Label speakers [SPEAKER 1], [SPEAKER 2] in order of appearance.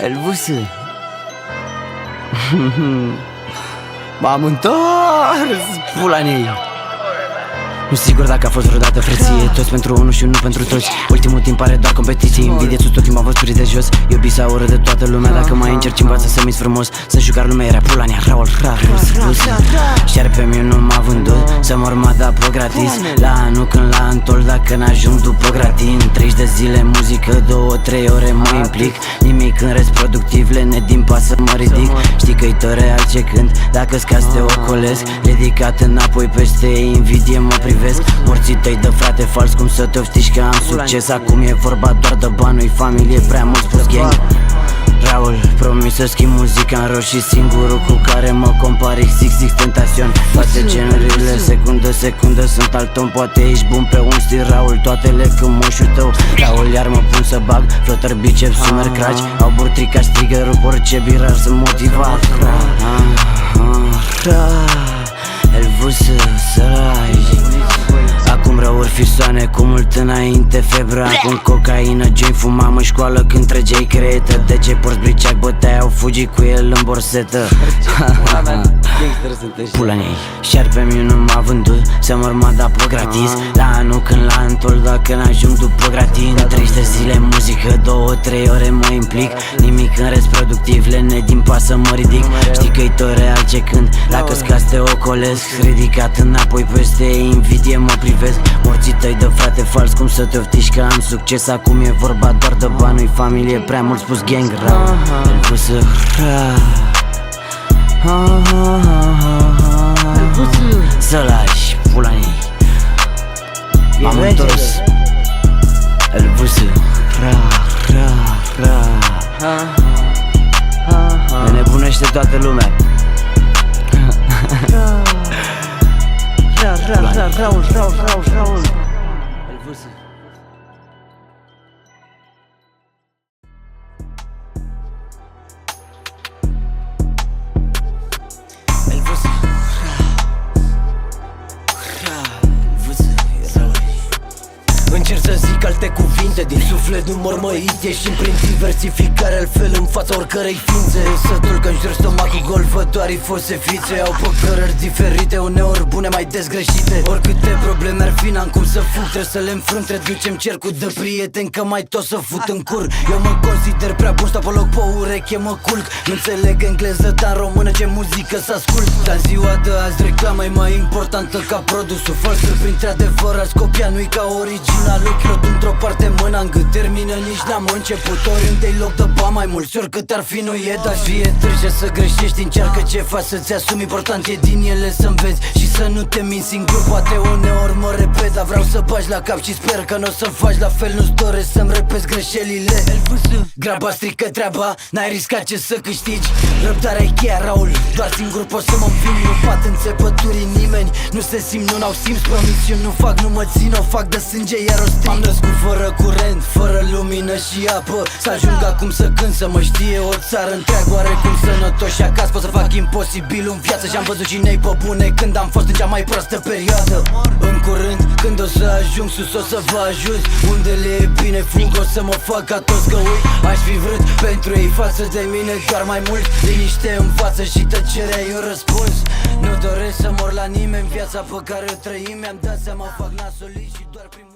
[SPEAKER 1] Elvis. M-am întors, pula nei. Nu sigur dacă a fost vreodată frăție. Toți pentru unul și unul pentru toți. Ultimul timp pare doar competiții. Invidie sus, tot timpul am fost pris de jos. Iubi sau ură de toată lumea. Dacă mai încerci învață să minți frumos. Să jucar lumea era pula nea. Raul, rus. Șerpe-mi nu m-a vândut. Să mor m-a dat pe gratis. La anul când la Antol, dacă n-ajung după gratin 30 de zile muzică, 2-3 ore mă implic. Nimic în rest productiv, lene din pas să mă ridic. Știi că-i tot real ce cânt. Dacă scazi te ocolesc. Ridicat înapoi peste invidie mă privesc. Morții tăi de frate fals, cum să te oftiși că am succes. Acum e vorba doar de bani, nu-i familie, prea mult spus gang. Raul, promis să schimb muzica în roșii. Singurul cu care mă compar XXX Tentacion. Toate genurile, secundă sunt alt ton. Poate ești bun pe un stil, Raul, toatele când moșul tău. Raul, iar mă pun să bag flotter, biceps, sumer, craci. Au burtrica, strigă, rup orice birar, sunt motivat. Elvis, sărai. Acum răuri fisoane cu mult înainte febră. Acum cocaină, joint, fumam în școală când trăgeai cretă. De ce porți briceac, bătaia, au fugit cu el în borsetă. Pula nei. Șerpe-mi nu m-a vândut, să mor m-a dat pe gratis. La anul când la Antol, dacă n-ajung după gratin 30 de zile muzică, 2-3 ore mă implic. Nimic în rest productiv, lene din pas să mă ridic. Știi că-i tot real ce cânt. Dacă scazi te ocolesc. Ridicat înapoi peste invidie mă privesc. Morții tăi de frate fals, cum să te oftiși că am succes. Acum e vorba doar de bani, nu-i familie, prea mult spus gang. Raul, Elvis, să lași, pula nei. M-am întors. Elvis, ne nebunește toată lumea. Raul. Elvis.
[SPEAKER 2] Încerc să zic alte cuvinte, din suflet nu mormăit. Ieșim prin diversificare, altfel în fața oricărei ființe. Sătul că-mi jur stomacul gol, văd doar ifose fițe. Au păcărări diferite, uneori bune, mai des greșite. Oricâte probleme ar fi, n-am cum să fug, trebuie să le înfrunt. Reducem cercul de prieteni, că mai tot să fut în cur. Eu mă consider prea bun, stau pe loc pe ureche, mă culc. Nu înțeleg engleză, dar în română ce muzică să ascult. Dar ziua de azi reclama e mai importantă ca produsul. Falsul printre adevărați, copia nu-i ca origine. Lucrul într-o parte, mâna în gât, termină, nici n-am început. Oriunde-i loc de bani mai mulți, oricât ar fi nu e. Dar fie târje să greșești, încearcă ce faci să-ți asumi. Important e din ele să înveți și să nu te minți singur. Poate uneori mă repet, dar vreau să bagi la cap și sper că n-o să faci la fel. Nu-ți doresc să-mi repezi greșelile. Graba strică treaba, n-ai riscat ce să câștigi. Răbdarea e cheia, Raul, doar singur pot să mă înving. Nu bat în țepături nimeni, nu se simt, nu n-au simț. Promisiuni nu fac, nu mă țin, o fac de sânge, iar o stric. M-am născut fără curent, fără lumină și apă. Să ajung acum să cânt, să mă știe o țară întreagă. Oarecum sănătos și acasă pot să fac imposibil în viață. Și-am văzut și nei pe bune când am fost în cea mai proastă perioadă. În curând, când o să ajung sus, o să vă ajut. Unde le e bine fug, o să mă fac ca toți că uit. Aș fi vrut pentru ei față de mine doar mai mult. Liniște în față și tăcerea e un răspuns. Nu doresc să mor la nimeni, viața pe care o trăim. Mi-am dat seama, fac nasolii și doar prin